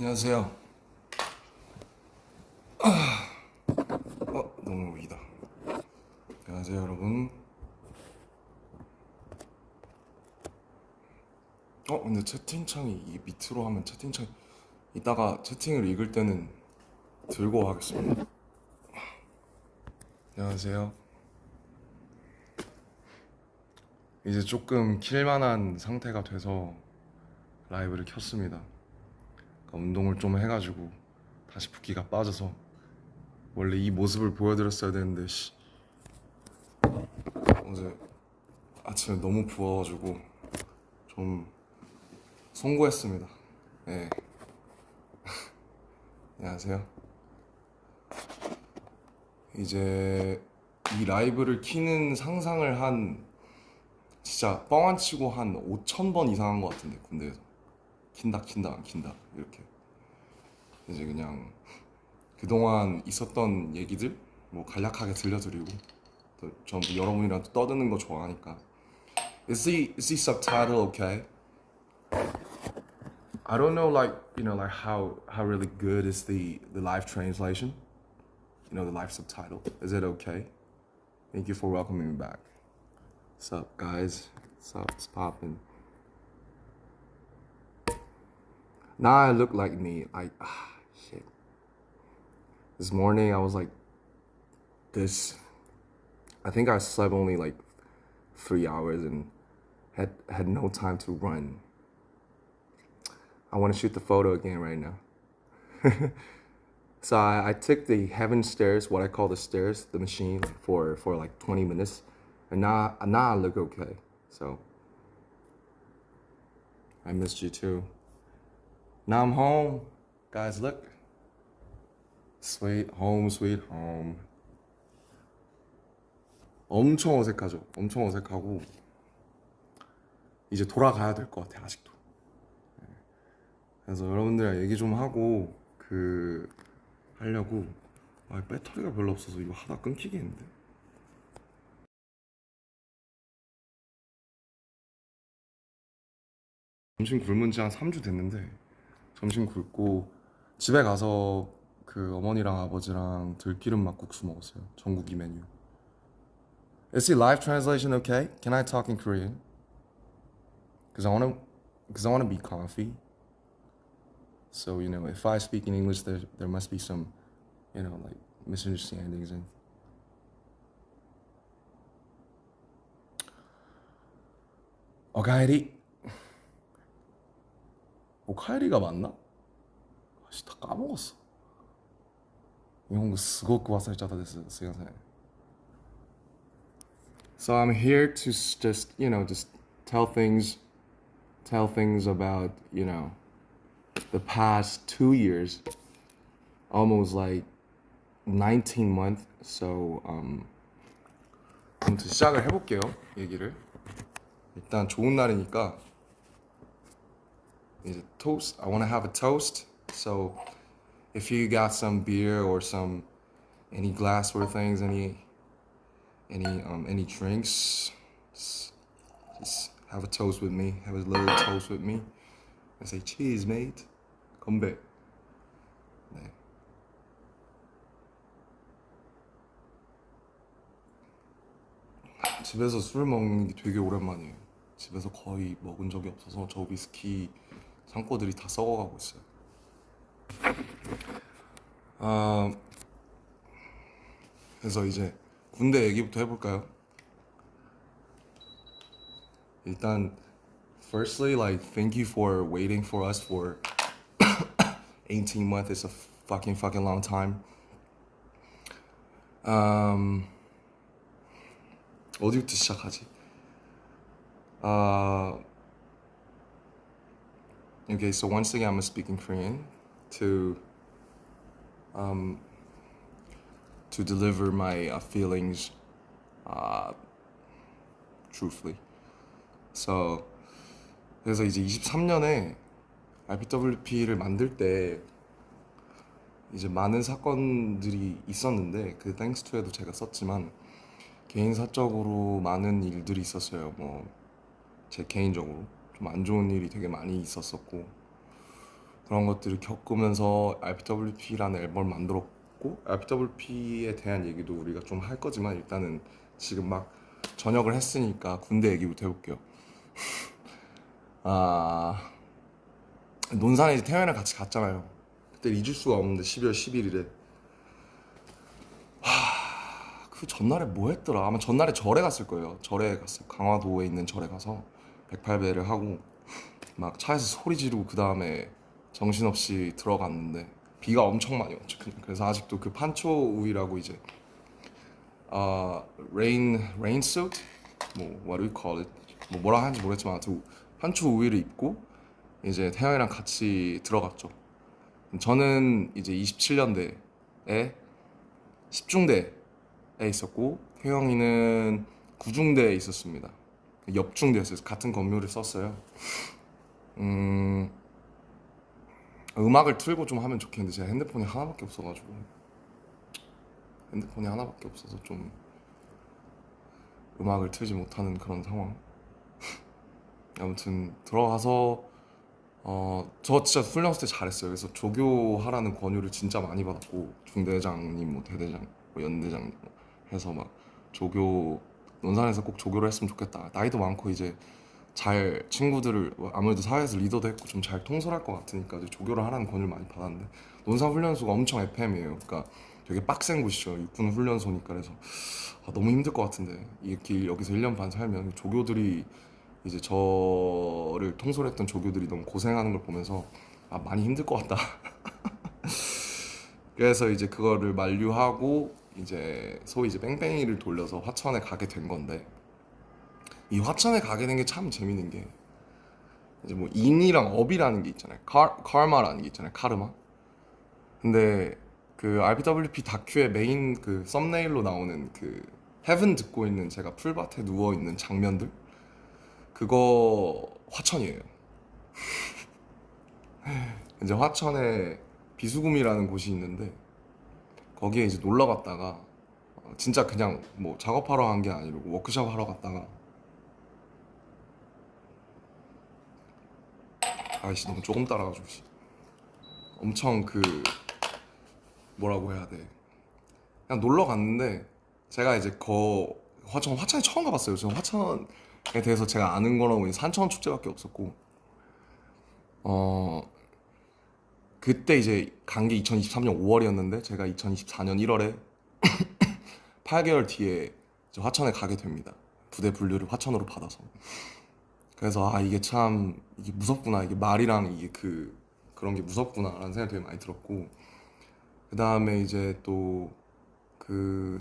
안녕하세요. 너무 위다. 안녕하세요, 여러분. 근데 채팅창이 이 밑으로 하면 채팅창 이따가 채팅을 읽을 때는 들고 하겠습니다. 안녕하세요. 이제 조금 킬만한 상태가 돼서 라이브를 켰습니다. 그러니까 운동을 좀 해가지고 다시 붓기가 빠져서 원래 이 모습을 보여드렸어야 되는데 어제 아침에 너무 부어가지고 좀 송구했습니다. 네, 안녕하세요. 이제 이 라이브를 키는 상상을 한 진짜 뻥 안 치고 한 5천 번 이상 한 것 같은데 군대에서 킨다 안 킨다 이렇게 이제 그냥 그동안 있었던 얘기들 뭐 간략하게 들려드리고 또 전부 여러분이랑 또 떠드는 거 좋아하니까. Is the subtitle okay? I don't know, like, like how really good is the live translation, the live subtitle. Is it okay? Thank you for welcoming me back. What's up, guys? What's up? It's popping. Now I look like me. Shit. This morning I was like this. I think I slept only like 3 hours and had no time to run. I want to shoot the photo again right now. So I took the heaven stairs, what I call the stairs, the machine, for like 20 minutes, and now I look okay. So I missed you too. Now I'm home, guys. Look, sweet home, sweet home. 엄청 어색하죠. 엄청 어색하고 이제 돌아가야 될 것 같아 아직도. 그래서 여러분들이랑 얘기 좀 하고 하려고. 배터리가 별로 없어서 이거 하다 끊기겠는데. 점심 굶은 지 한 3주 됐는데 점심 굶고 집에 가서 어머니랑 아버지랑 들기름 막국수 먹었어요. 전국이 메뉴. Is the live translation okay? Can I talk in Korean? Cause I wanna be comfy. So if I speak in English, there must be some, like misunderstandings and. 오카에리. 오카에리가 맞나? 아씨, 다 까먹었어. 일본어 스고쿠 와사이짜다 됐어. So I'm here to just tell things about, the past 2 years, almost like 19 months. So 아무튼 시작을 해볼게요. 얘기를. 일단 좋은 날이니까 이제 toast. I want to have a toast. So if you got some beer or any glassware things, any drinks, just have a toast with me. Have a little toast with me. I say cheers, mate. 건배. 네. 집에서 술 먹는 게 되게 오랜만이에요. 집에서 거의 먹은 적이 없어서 저 위스키 창고들이 다 썩어가고 있어요. 그래서 이제 군대 얘기부터 해볼까요? 일단 firstly, like, thank you for waiting for us for 18 months. It's a fucking long time. 어디부터 시작하지? Okay, so once again, I'm gonna speak in Korean to deliver my feelings truthfully. So 그래서 이제 23년에 RPWP를 만들 때 이제 많은 사건들이 있었는데 thanks to에도 제가 썼지만 개인 사적으로 많은 일들이 있었어요. 뭐 제 개인적으로 좀 안 좋은 일이 되게 많이 있었었고, 그런 것들을 겪으면서 RPWP라는 앨범을 만들었고, RPWP에 대한 얘기도 우리가 좀 할 거지만 일단은 지금 막 전역을 했으니까 군대 얘기부터 해볼게요. 아, 논산에 이제 태연이랑 같이 갔잖아요. 그때 잊을 수가 없는데 12월 11일에 그 전날에 뭐 했더라? 아마 전날에 절에 갔을 거예요. 절에 갔어요. 강화도에 있는 절에 가서 108배를 하고 막 차에서 소리 지르고 그 다음에 정신없이 들어갔는데 비가 엄청 많이 왔죠. 그래서 아직도 그 판초 우위라고 이제 rain suit 뭐 what do we call it 뭐 뭐라 하는지 모르겠지만 아무튼 판초 우위를 입고 이제 태양이랑 같이 들어갔죠. 저는 이제 27년대에 10중대에 있었고 태영이는 9중대에 있었습니다. 옆중대였어요. 같은 건물을 썼어요. 음, 음악을 틀고 좀 하면 좋겠는데 제가 핸드폰이 하나밖에 없어가지고 핸드폰이 하나밖에 없어서 좀 음악을 틀지 못하는 그런 상황. 아무튼 들어가서 저 진짜 훈련소 때 잘했어요. 그래서 조교하라는 권유를 진짜 많이 받았고 중대장님, 뭐 대대장, 뭐 연대장 해서 막 조교 논산에서 꼭 조교를 했으면 좋겠다. 나이도 많고 이제 잘 친구들을 아무래도 사회에서 리더도 했고 좀 잘 통솔할 것 같으니까 이제 조교를 하라는 권유를 많이 받았는데 논산 훈련소가 엄청 FM이에요. 그러니까 되게 빡센 곳이죠. 육군 훈련소니까. 그래서 너무 힘들 것 같은데 이렇게 여기서 1년 반 살면 조교들이 이제 저를 통솔했던 조교들이 너무 고생하는 걸 보면서 많이 힘들 것 같다. 그래서 이제 그거를 만류하고 이제 소위 이제 뺑뺑이를 돌려서 화천에 가게 된 건데 이 화천에 가게 된 게 참 재밌는 게 이제 뭐 인이랑 업이라는 게 있잖아요. 카르마라는 게 있잖아요. 카르마. 근데 그 RPWP 다큐의 메인 그 썸네일로 나오는 그 헤븐 듣고 있는 제가 풀밭에 누워 있는 장면들 그거 화천이에요. 이제 화천에 비수금이라는 곳이 있는데 거기에 이제 놀러 갔다가 진짜 그냥 뭐 작업하러 간 게 아니고 워크숍 하러 갔다가 아이씨 너무 조금 따라가지고 엄청 그 뭐라고 해야 돼 그냥 놀러 갔는데 제가 이제 화천에 처음 가봤어요. 저는 화천에 대해서 제가 아는 거라고 산천 축제밖에 없었고 어 그때 이제 간 게 2023년 5월이었는데 제가 2024년 1월에 8개월 뒤에 이제 화천에 가게 됩니다. 부대 분류를 화천으로 받아서. 그래서 이게 참 이게 무섭구나. 이게 말이랑 이게 그런 게 무섭구나라는 생각이 되게 많이 들었고 그 다음에 이제 또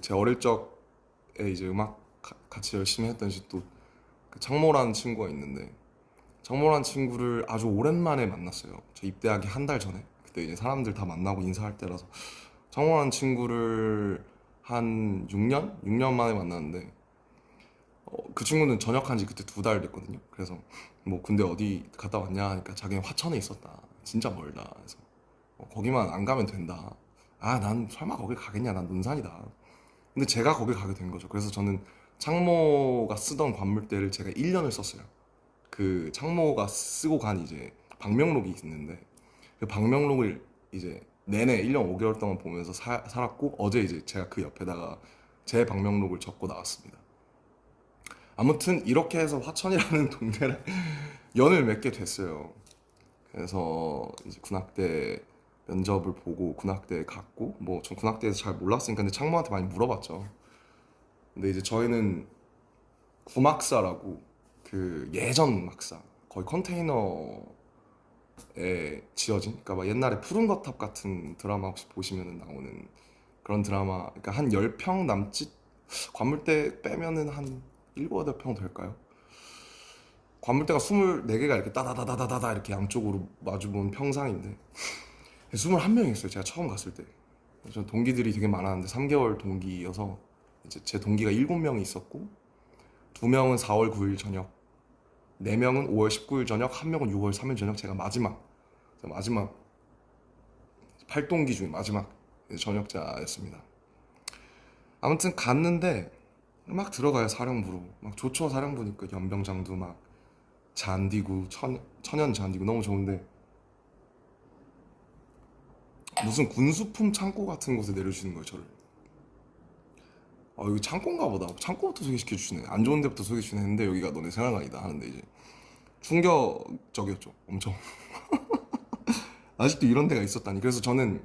제 어릴 적에 이제 음악 같이 열심히 했던 또 그 창모라는 친구가 있는데 창모라는 친구를 아주 오랜만에 만났어요. 저 입대하기 한 달 전에. 그때 이제 사람들 다 만나고 인사할 때라서 창모라는 친구를 한 6년? 6년 만에 만났는데 그 친구는 전역한 지 그때 2달 됐거든요. 그래서 뭐 군대 어디 갔다 왔냐 하니까 자기는 화천에 있었다. 진짜 멀다. 그래서 거기만 안 가면 된다. 난 설마 거길 가겠냐. 난 논산이다. 근데 제가 거길 가게 된 거죠. 그래서 저는 창모가 쓰던 관물대를 제가 1년을 썼어요. 그 창모가 쓰고 간 이제 방명록이 있는데 그 방명록을 이제 내내 1년 5개월 동안 보면서 살았고 어제 이제 제가 그 옆에다가 제 방명록을 적고 나왔습니다. 아무튼 이렇게 해서 화천이라는 동네를 연을 맺게 됐어요. 그래서 이제 군악대 면접을 보고 군악대에 갔고 뭐 전 군악대에서 잘 몰랐으니까 근데 창모한테 많이 물어봤죠. 근데 이제 저희는 구막사라고 그 예전 막사 거의 컨테이너에 지어진 그러니까 막 옛날에 푸른 거탑 같은 드라마 혹시 보시면 나오는 그런 드라마 그러니까 한 10평 남짓 관물대 빼면은 한 7, 8평 될까요? 관물대가 24개가 이렇게 따다다다다다 이렇게 양쪽으로 마주본 평상인데 21명이었어요. 제가 처음 갔을 때. 저 동기들이 되게 많았는데 3개월 동기여서 이제 제 동기가 7명이 있었고 2명은 4월 9일 저녁 4명은 5월 19일 저녁 1명은 6월 3일 저녁 제가 마지막 8동기 중에 마지막 전역자였습니다. 아무튼 갔는데 막 들어가요. 사령부로 막 좋죠. 사령부니까 연병장도 막 잔디고 천연 잔디고 너무 좋은데 무슨 군수품 창고 같은 곳에 내려주시는 거예요, 저를. 여기 창고인가 보다. 창고부터 소개시켜 주시네. 안 좋은 데부터 소개해 주시네 했는데 여기가 너네 생활관이다 하는데 이제 충격적이었죠. 엄청. 아직도 이런 데가 있었다니. 그래서 저는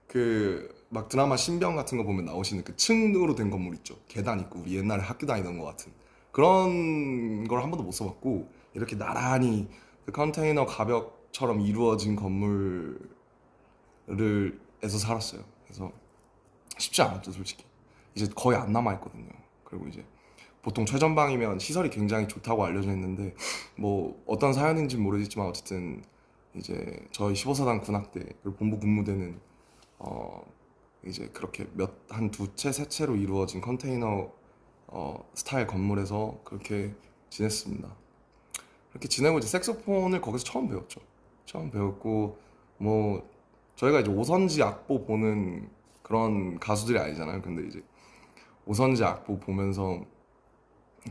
그 막 드라마 신병 같은 거 보면 나오시는 그 층으로 된 건물 있죠. 계단 있고 우리 옛날에 학교 다니던 것 같은 그런 걸 한 번도 못 써봤고 이렇게 나란히 그 컨테이너 가벽처럼 이루어진 건물을 에서 살았어요. 그래서 쉽지 않았죠, 솔직히. 이제 거의 안 남아 있거든요. 그리고 이제 보통 최전방이면 시설이 굉장히 좋다고 알려져 있는데 뭐 어떤 사연인지는 모르겠지만 어쨌든 이제 저희 15사단 군악대 그리고 본부 군무대는 이제 그렇게 한 두 채, 세 채로 이루어진 컨테이너 스타일 건물에서 그렇게 지냈습니다. 그렇게 지내고 이제 색소폰을 거기서 처음 배웠죠. 처음 배웠고 뭐 저희가 이제 오선지 악보 보는 그런 가수들이 아니잖아요. 근데 이제 오선지 악보 보면서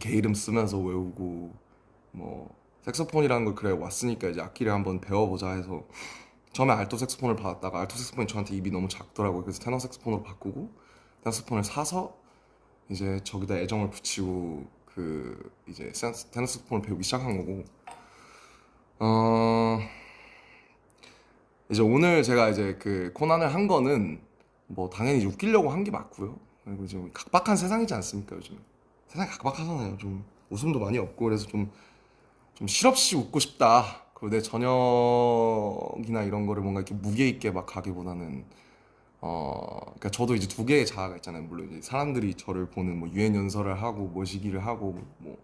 개 이름 쓰면서 외우고 뭐 색소폰이라는 걸 그래 왔으니까 이제 악기를 한번 배워보자 해서 처음에 알토 색소폰을 받았다가 알토 색소폰이 저한테 입이 너무 작더라고요. 그래서 테너 색소폰으로 바꾸고 테너 색소폰을 사서 이제 저기다 애정을 붙이고 그 이제 테너 색소폰을 배우기 시작한 거고 어 이제 오늘 제가 이제 그 코난을 한 거는 뭐 당연히 이제 웃기려고 한 게 맞고요. 그리고 이제 각박한 세상이지 않습니까 요즘 세상이 각박하잖아요. 좀 웃음도 많이 없고 그래서 좀 실없이 웃고 싶다. 그리고 내 저녁이나 이런 거를 뭔가 이렇게 무게 있게 막 가기보다는 그러니까 저도 이제 두 개의 자아가 있잖아요. 물론 이제 사람들이 저를 보는 뭐 유엔 연설을 하고 모시기를 하고 뭐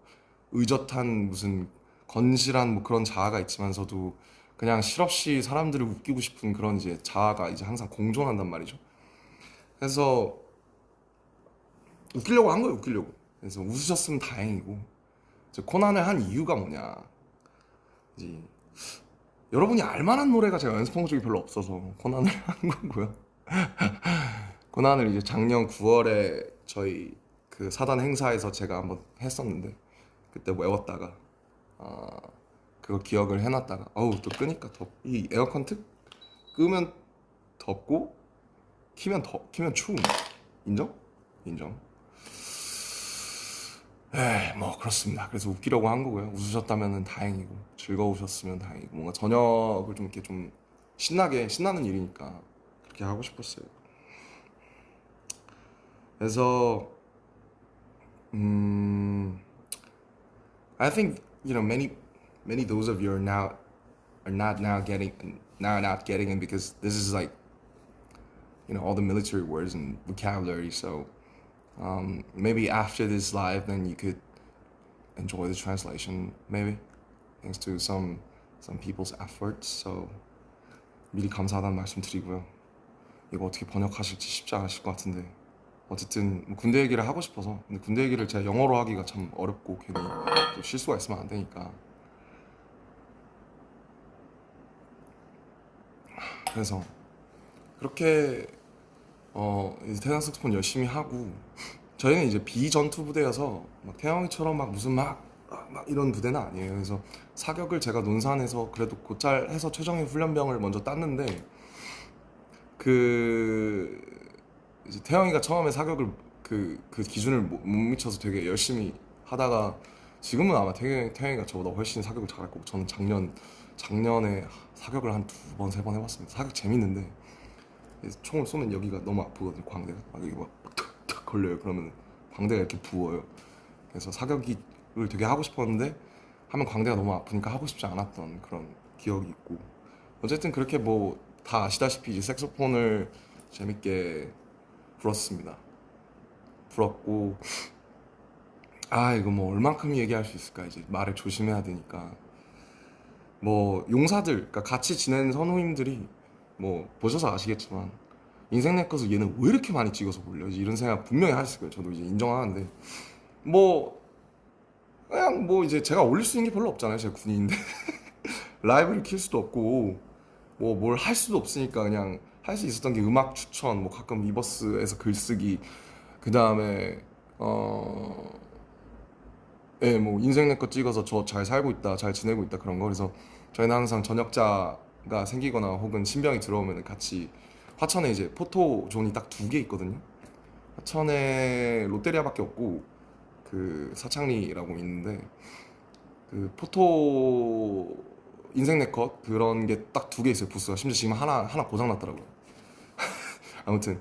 의젓한 무슨 건실한 뭐 그런 자아가 있지만서도 그냥 실없이 사람들을 웃기고 싶은 그런 이제 자아가 이제 항상 공존한단 말이죠. 그래서 웃기려고 한 거예요, 웃기려고. 그래서 웃으셨으면 다행이고 이제 코난을 한 이유가 뭐냐. 이제 여러분이 알만한 노래가 제가 연습한 적이 별로 없어서 코난을 한 거고요. 고난을 이제 작년 9월에 저희 그 사단 행사에서 제가 한번 했었는데 그때 외웠다가 아 그거 기억을 해놨다가 어우 또 끄니까 이 에어컨 특 끄면 덥고 키면 추움. 인정? 인정. 뭐 그렇습니다. 그래서 웃기려고 한 거고요. 웃으셨다면 다행이고 즐거우셨으면 다행이고 뭔가 저녁을 좀 이렇게 좀 신나는 일이니까 그렇게 하고 싶었어요. 그래서 음 I think many those of you are not getting it because this is like all the military words and vocabulary. So maybe after this live, then you could enjoy the translation. Maybe thanks to some people's efforts. So 미리 감사하다는 말씀 드리고요. 이거 어떻게 번역하실지 쉽지 않으실 것 같은데 어쨌든 뭐 군대 얘기를 하고 싶어서 근데 군대 얘기를 제가 영어로 하기가 참 어렵고 괜히 또 실수가 있으면 안 되니까 그래서 그렇게 이제 태양 색소폰 열심히 하고 저희는 이제 비전투 부대여서 막 태양이처럼 막 무슨 막 이런 부대는 아니에요. 그래서 사격을 제가 논산에서 그래도 곧잘 해서 최정예 훈련병을 먼저 땄는데 그 이제 태영이가 처음에 사격을 그 기준을 못 미쳐서 되게 열심히 하다가 지금은 아마 태영이가 저보다 훨씬 사격을 잘할 거고 저는 작년에 사격을 한 두 번 세 번 해봤습니다. 사격 재밌는데 총을 쏘면 여기가 너무 아프거든요. 광대가 막 여기 탁탁 걸려요. 그러면 광대가 이렇게 부어요. 그래서 사격을 되게 하고 싶었는데 하면 광대가 너무 아프니까 하고 싶지 않았던 그런 기억이 있고 어쨌든 그렇게 뭐 다 아시다시피 이제 색소폰을 재밌게 불었습니다. 불었고 이거 뭐 얼만큼 얘기할 수 있을까 이제 말을 조심해야 되니까 뭐 용사들 그러니까 같이 지낸 선우님들이 뭐 보셔서 아시겠지만 인생 내 것을 얘는 왜 이렇게 많이 찍어서 올려지 이런 생각 분명히 하실 거예요. 저도 이제 인정하는데 뭐 그냥 뭐 이제 제가 올릴 수 있는 게 별로 없잖아요. 제가 군인인데 라이브를 킬 수도 없고 뭐 뭘 할 수도 없으니까 그냥 할 수 있었던 게 음악 추천 뭐 가끔 리버스에서 글쓰기 그 다음에 뭐 인생 내 것 찍어서 저 잘 살고 있다 잘 지내고 있다 그런 거 그래서 저희는 항상 전역자가 생기거나 혹은 신병이 들어오면 같이 화천에 이제 포토존이 딱 두 개 있거든요. 화천에 롯데리아밖에 없고 그 사창리라고 있는데 그 포토 인생 네컷 그런 게 딱 두 개 있어요 부스가. 심지어 지금 하나 고장 났더라고요. 아무튼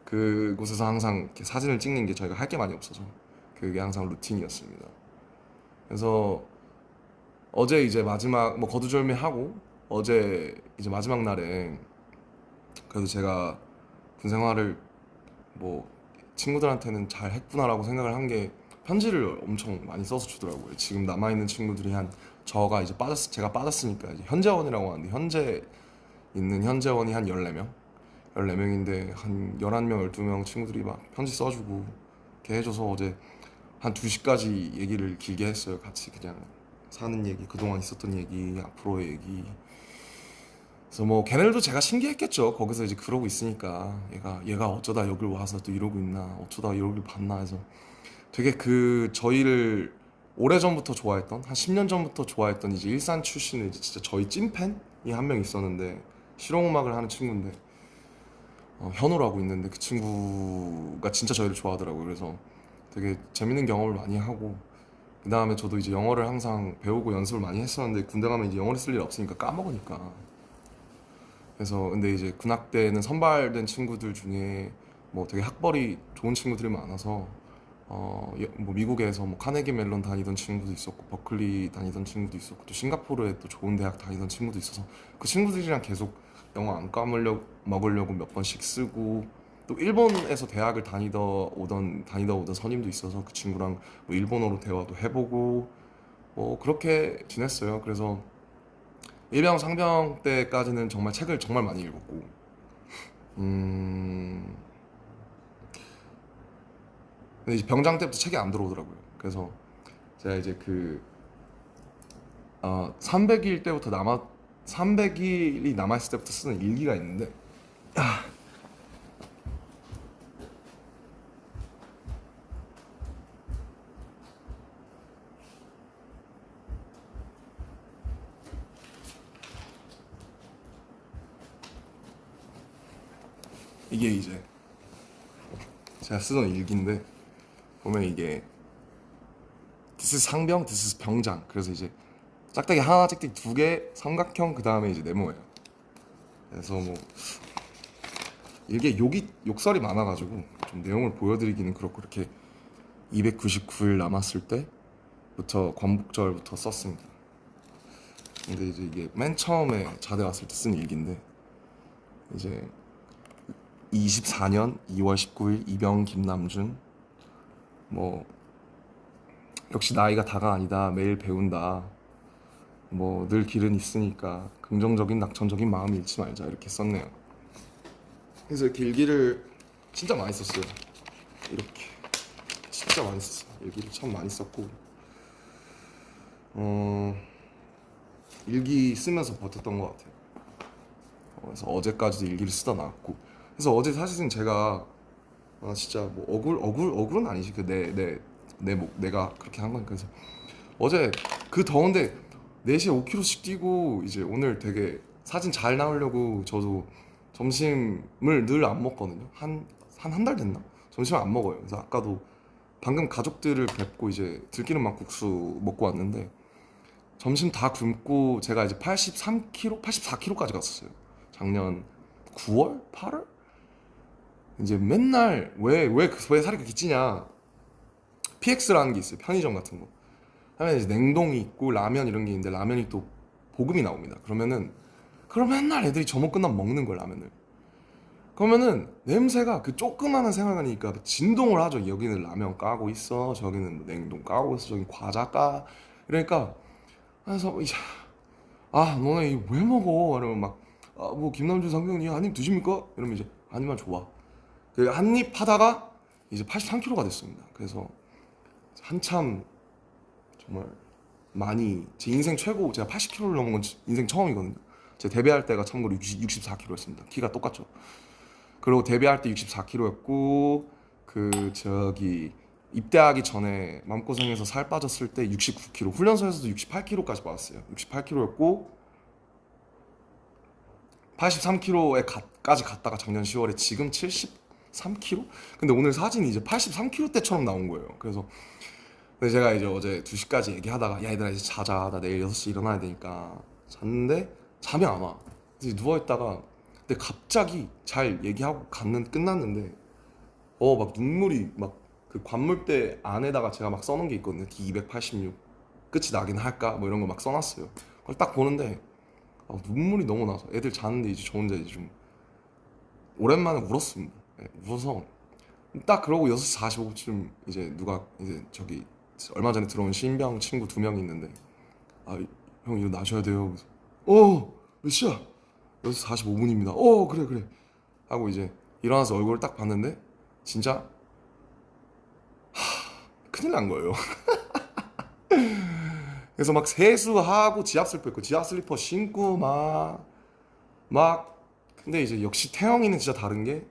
그곳에서 항상 이렇게 사진을 찍는 게 저희가 할 게 많이 없어서 그게 항상 루틴이었습니다. 그래서 어제 이제 마지막 뭐 거두절미하고 어제 이제 마지막 날에 그래도 제가 군 생활을 뭐 친구들한테는 잘 했구나라고 생각을 한 게 편지를 엄청 많이 써서 주더라고요. 지금 남아있는 친구들이 한 저가 이제 제가 빠졌으니까 이제 현재원이라고 하는데 현재 있는 현재원이 한 14명? 14명인데 한 11명, 12명 친구들이 막 편지 써주고 이렇게 해줘서 어제 한 2시까지 얘기를 길게 했어요. 같이 그냥 사는 얘기, 그동안 있었던 얘기, 앞으로의 얘기. 그래서 뭐 걔네들도 제가 신기했겠죠. 거기서 이제 그러고 있으니까 얘가 어쩌다 여길 와서 또 이러고 있나, 어쩌다 여길 봤나 해서 되게 그 저희를 오래전부터 좋아했던 한 10년 전부터 좋아했던 이제 일산 출신의 이제 진짜 저희 찐팬이 한 명 있었는데 실용음악을 하는 친구인데 현우라고 있는데 그 친구가 진짜 저희를 좋아하더라고요. 그래서 되게 재밌는 경험을 많이 하고 그 다음에 저도 이제 영어를 항상 배우고 연습을 많이 했었는데 군대 가면 이제 영어를 쓸 일 없으니까 까먹으니까 그래서 근데 이제 군악대는 선발된 친구들 중에 뭐 되게 학벌이 좋은 친구들이 많아서 뭐 미국에서 뭐 카네기 멜론 다니던 친구도 있었고 버클리 다니던 친구도 있었고 또 싱가포르에 또 좋은 대학 다니던 친구도 있어서 그 친구들이랑 계속 영어 안 까먹으려고 먹으려고 몇 번씩 쓰고 또 일본에서 대학을 다니다 오던 선임도 있어서 그 친구랑 뭐 일본어로 대화도 해보고 뭐 그렇게 지냈어요. 그래서 일병 상병 때까지는 정말 책을 정말 많이 읽었고 음 근데 이제 병장 때부터 책이 안 들어오더라고요. 그래서 제가 이제 300일 때부터 300일이 남아있을 때부터 쓰는 일기가 있는데 이게 이제 제가 쓰던 일기인데 보면 이게 This is 상병, This is 병장. 그래서 이제 짝대기 하나, 짝대기 두 개, 삼각형 그 다음에 이제 네모예요. 그래서 뭐 이게 욕설이 많아가지고 좀 내용을 보여드리기는 그렇고 이렇게 299일 남았을 때부터 광복절부터 썼습니다. 근데 이제 이게 맨 처음에 자대 왔을 때 쓴 일기인데 이제 24년 2월 19일 이병 김남준 뭐 역시 나이가 다가 아니다 매일 배운다 뭐 늘 길은 있으니까 긍정적인 낙천적인 마음 잃지 말자 이렇게 썼네요. 그래서 이렇게 일기를 진짜 많이 썼어요. 이렇게 진짜 많이 썼어요. 일기를 참 많이 썼고 일기 쓰면서 버텼던 것 같아요. 그래서 어제까지도 일기를 쓰다 나왔고 그래서 어제 사실은 제가 진짜 뭐 억울은 아니지 내가 그렇게 한 거니까 그래서 어제 그 더운데 4시에 5km씩 뛰고 이제 오늘 되게 사진 잘 나오려고 저도 점심을 늘 안 먹거든요. 한 달 됐나? 점심을 안 먹어요. 그래서 아까도 방금 가족들을 뵙고 이제 들기름 막국수 먹고 왔는데 점심 다 굶고 제가 이제 83kg, 84kg까지 갔었어요. 작년 9월? 8월? 이제 맨날 왜 살이 그렇게 찌냐? PX라는 게 있어요. 편의점 같은 거. 하면 이제 냉동이 있고 라면 이런 게 있는데 라면이 또 볶음이 나옵니다. 그럼 맨날 애들이 점심 끝나면 먹는 거예요, 라면을. 그러면은 냄새가 그 조그마한 생활관이니까 진동을 하죠. 여기는 라면 까고 있어, 저기는 냉동 까고 있어, 저기 과자 까. 이러니까 그래서 이제 너네 이거 왜 먹어? 이러면 뭐 김남준 상병님 한 입 드십니까? 이러면 이제 아니면 좋아. 그 한 입 하다가 이제 83kg가 됐습니다. 그래서 한참 정말 많이 제 인생 최고 제가 80kg를 넘은 건 인생 처음이거든요. 제가 데뷔할 때가 참고로 64kg였습니다. 키가 똑같죠. 그리고 데뷔할 때 64kg였고 입대하기 전에 마음고생해서 살 빠졌을 때 69kg, 훈련소에서도 68kg까지 빠졌어요. 68kg였고 83kg까지 갔다가 작년 10월에 지금 73kg? 근데 오늘 사진이 이제 83kg 때처럼 나온 거예요. 그래서 근데 제가 이제 어제 2시까지 얘기하다가 야 얘들아 이제 자자 나 내일 6시 일어나야 되니까 잤는데 잠이 안 와. 이제 누워있다가 근데 갑자기 잘 얘기하고 끝났는데 막 눈물이 막 그 관물대 안에다가 제가 막 써놓은 게 있거든요. D286 끝이 나긴 할까 뭐 이런 거 막 써놨어요. 그걸 딱 보는데 눈물이 너무 나서 애들 자는데 이제 저 혼자 이제 좀 오랜만에 울었습니다. 네, 울어서 딱 그러고 6시 45분쯤 이제 누가 이제 저기 얼마 전에 들어온 신병 친구 2명이 있는데 형 일어나셔야 돼요. 그래서 몇 시야? 6시 45분입니다. 그래 그래 하고 이제 일어나서 얼굴을 딱 봤는데 진짜 큰일 난 거예요. 그래서 막 세수하고 지압 슬리퍼 신고 막 근데 이제 역시 태영이는 진짜 다른 게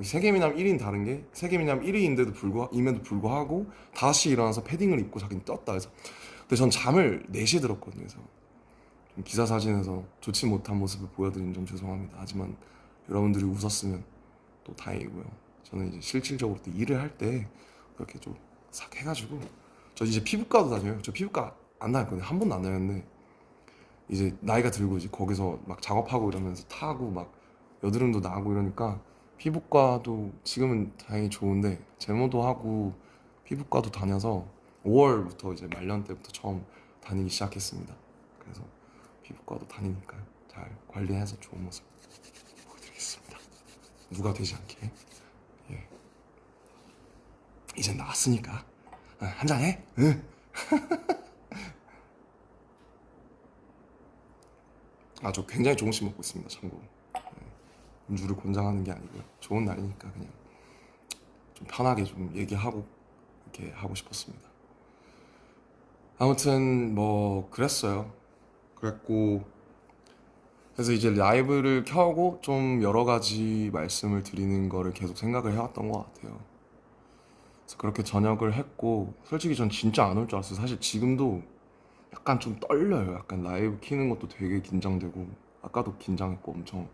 세계미남 1인 다른 게 세계미남 1위인데도 임에도 불구하고 다시 일어나서 패딩을 입고 자기는 떴다 해서 근데 전 잠을 4시에 들었거든요. 그래서 좀 기사 사진에서 좋지 못한 모습을 보여드린 점 죄송합니다. 하지만 여러분들이 웃었으면 또 다행이고요. 저는 이제 실질적으로 또 일을 할 때 그렇게 좀 싹 해가지고 저 이제 피부과도 다녀요. 저 피부과 안 다녔거든요. 한 번도 안 다녔는데 이제 나이가 들고 이제 거기서 막 작업하고 이러면서 타고 막 여드름도 나고 이러니까 피부과도 지금은 다행히 좋은데 제모도 하고 피부과도 다녀서 5월부터 이제 말년 때부터 처음 다니기 시작했습니다. 그래서 피부과도 다니니까 잘 관리해서 좋은 모습 보여드리겠습니다. 누가 되지 않게. 예. 이젠 나왔으니까 한잔 해. 응. 저 굉장히 조금씩 먹고 있습니다. 참고로. 음주를 권장하는 게 아니고요. 좋은 날이니까 그냥 좀 편하게 좀 얘기하고 이렇게 하고 싶었습니다. 아무튼 뭐 그랬어요. 그랬고 그래서 이제 라이브를 켜고 좀 여러 가지 말씀을 드리는 거를 계속 생각을 해왔던 것 같아요. 그래서 그렇게 저녁을 했고 솔직히 전 진짜 안 올 줄 알았어요. 사실 지금도 약간 좀 떨려요. 약간 라이브 키는 것도 되게 긴장되고 아까도 긴장했고 엄청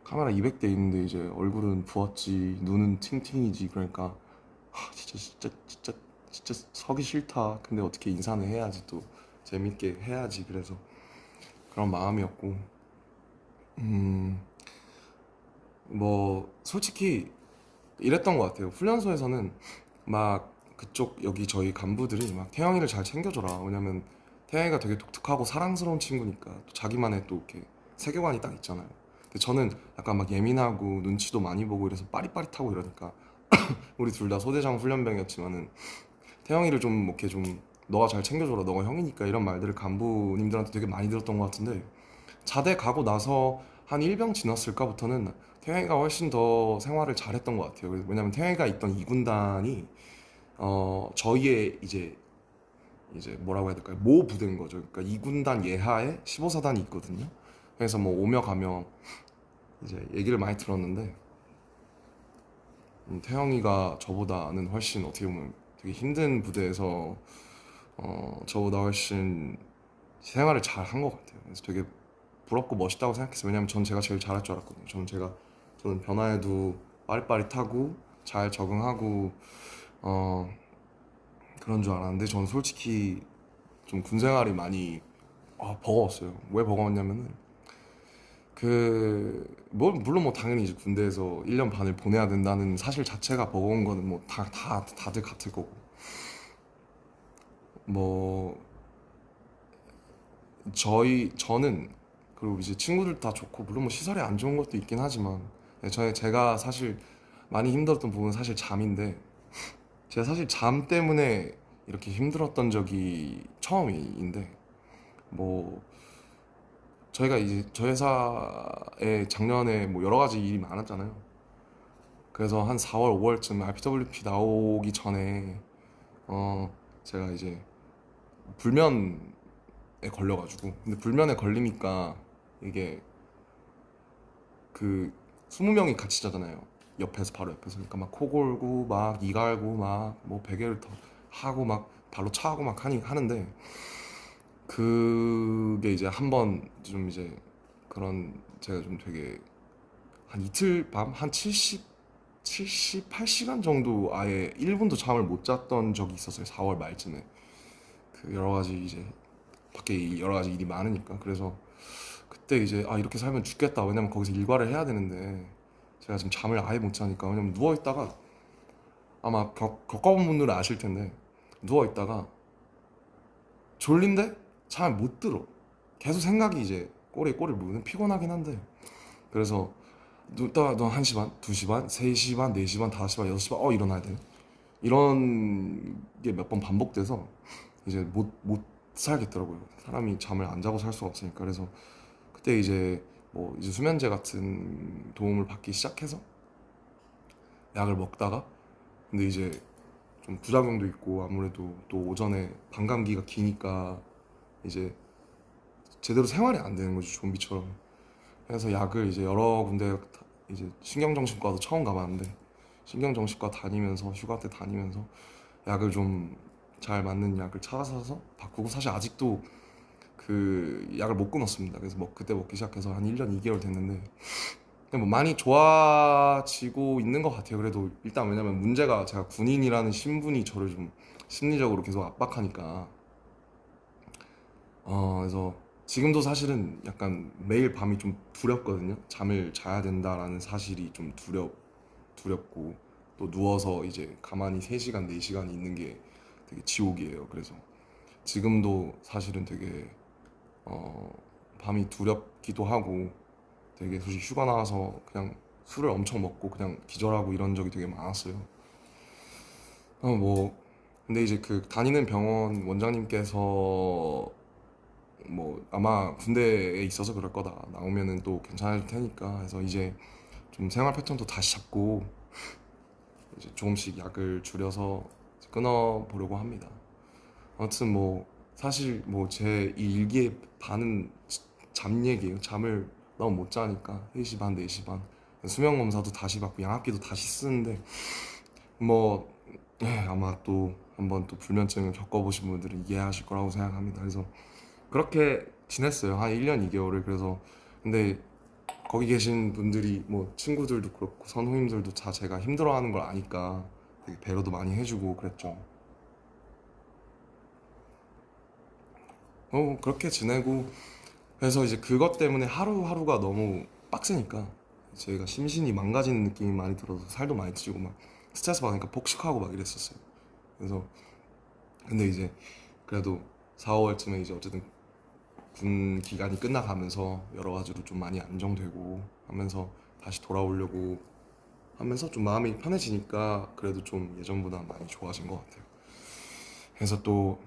카메라 200대 있는데 이제 얼굴은 부었지 눈은 팅팅이지 그러니까 진짜 서기 싫다. 근데 어떻게 인사는 해야지 또 재밌게 해야지. 그래서 그런 마음이었고 뭐 솔직히 이랬던 것 같아요. 훈련소에서는 막 그쪽 여기 저희 간부들이 막 태영이를 잘 챙겨줘라. 왜냐면 태영이가 되게 독특하고 사랑스러운 친구니까 또 자기만의 또 이렇게 세계관이 딱 있잖아요. 근데 저는 약간 막 예민하고 눈치도 많이 보고 이래서 빠릿빠릿하고 이러니까 우리 둘 다 소대장 훈련병이었지만은 태영이를 좀 이렇게 좀 너가 잘 챙겨줘라. 너가 형이니까 이런 말들을 간부님들한테 되게 많이 들었던 것 같은데 자대 가고 나서 한 1병 지났을까부터는 태영이가 훨씬 더 생활을 잘했던 것 같아요. 왜냐면 태영이가 있던 2군단이 저희의 이제 뭐라고 해야 될까요? 모 부대인 거죠. 그러니까 2군단 예하에 15사단이 있거든요. 그래서 뭐 오며 가며 이제 얘기를 많이 들었는데 태영이가 저보다는 훨씬 어떻게 보면 되게 힘든 부대에서 저보다 훨씬 생활을 잘 한 것 같아요. 그래서 되게 부럽고 멋있다고 생각했어요. 왜냐면 전 제가 제일 잘할 줄 알았거든요. 저는 변화에도 빠릿빠릿하고 잘 적응하고 어, 그런 줄 알았는데 저는 솔직히 좀 군생활이 많이 버거웠어요. 왜 버거웠냐면은 물론 뭐 당연히 이제 군대에서 1년 반을 보내야 된다는 사실 자체가 버거운 거는 뭐 다들 같을 거고 뭐 저는 그리고 이제 친구들 다 좋고 물론 뭐 시설이 안 좋은 것도 있긴 하지만 제가 사실 많이 힘들었던 부분은 사실 잠인데 제가 사실 잠 때문에 이렇게 힘들었던 적이 처음인데 뭐 저희가 이제 저희 회사에 작년에 뭐 여러 가지 일이 많았잖아요. 그래서 한 4월, 5월쯤 RPWP 나오기 전에 제가 이제 불면에 걸려가지고 근데 불면에 걸리니까 이게 그 20명이 같이 자잖아요. 옆에서 바로 옆에서 그러니까 막 코 골고 막 이 갈고 막 뭐 베개를 더 하고 막 발로 차고 막 하는데 그게 이제 한번 좀 이제 그런 제가 좀 되게 한 이틀 밤 한 78시간 정도 아예 1분도 잠을 못 잤던 적이 있었어요. 4월 말쯤에. 그 여러 가지 이제 밖에 여러 가지 일이 많으니까. 그래서 그때 이제 아 이렇게 살면 죽겠다. 왜냐면 거기서 일과를 해야 되는데 제가 지금 잠을 아예 못 자니까. 왜냐면 누워 있다가 아마 겪어본 분들은 아실 텐데 누워 있다가 졸린데 잘 못 들어. 계속 생각이 이제 꼬리에 물는, 피곤하긴 한데. 그래서 눕다가 너 1시 반, 2시 반, 3시 반, 4시 반, 5시 반, 6시 반 일어나야 돼. 이런 게 몇 번 반복돼서 이제 못 살겠더라고요. 사람이 잠을 안 자고 살 수가 없으니까. 그래서 그때 이제 뭐 이제 수면제 같은 도움을 받기 시작해서 약을 먹다가, 근데 이제 좀 부작용도 있고 아무래도 또 오전에 반감기가 기니까 이제 제대로 생활이 안 되는 거죠, 좀비처럼. 그래서 약을 이제 여러 군데 이제 신경정신과도 처음 가봤는데, 신경정신과 다니면서 휴가 때 다니면서 약을 좀 잘 맞는 약을 찾아서 바꾸고, 사실 아직도 그 약을 못 끊었습니다. 그래서 뭐 그때 먹기 시작해서 한 1년 2개월 됐는데 근데 뭐 많이 좋아지고 있는 것 같아요. 그래도 일단 왜냐면 문제가 제가 군인이라는 신분이 저를 좀 심리적으로 계속 압박하니까 그래서 지금도 사실은 약간 매일 밤이 좀 두렵거든요. 잠을 자야 된다라는 사실이 좀 두렵고, 또 누워서 이제 가만히 3시간 4시간 있는 게 되게 지옥이에요. 그래서 지금도 사실은 되게 어, 밤이 두렵기도 하고, 되게 솔직히 휴가 나와서 그냥 술을 엄청 먹고 그냥 기절하고 이런 적이 되게 많았어요. 뭐 근데 이제 그 다니는 병원 원장님께서 뭐 아마 군대에 있어서 그럴 거다, 나오면은 또 괜찮을 테니까 해서 이제 좀 생활 패턴도 다시 잡고 이제 조금씩 약을 줄여서 끊어 보려고 합니다. 아무튼 뭐 사실 뭐 제 이 일기의 반은 잠 얘기예요. 잠을 너무 못 자니까 3시 반, 4시 반 수면 검사도 다시 받고 양압기도 다시 쓰는데 뭐 아마 또 한번 또 불면증을 겪어보신 분들은 이해하실 거라고 생각합니다. 그래서 그렇게 지냈어요. 한 1년 2개월을. 그래서 근데 거기 계신 분들이 뭐 친구들도 그렇고 선후임들도 다 제가 힘들어하는 걸 아니까 되게 배려도 많이 해주고 그랬죠. 그렇게 지내고, 그래서 이제 그것 때문에 하루하루가 너무 빡세니까 제가 심신이 망가지는 느낌이 많이 들어서 살도 많이 찌고 막 스트레스 받으니까 폭식하고 막 이랬었어요. 그래서 근데 이제 그래도 4, 5월쯤에 이제 어쨌든 군 기간이 끝나가면서 여러 가지로 좀 많이 안정되고 하면서 다시 돌아오려고 하면서 좀 마음이 편해지니까 그래도 좀 예전보다 많이 좋아진 것 같아요. 그래서 또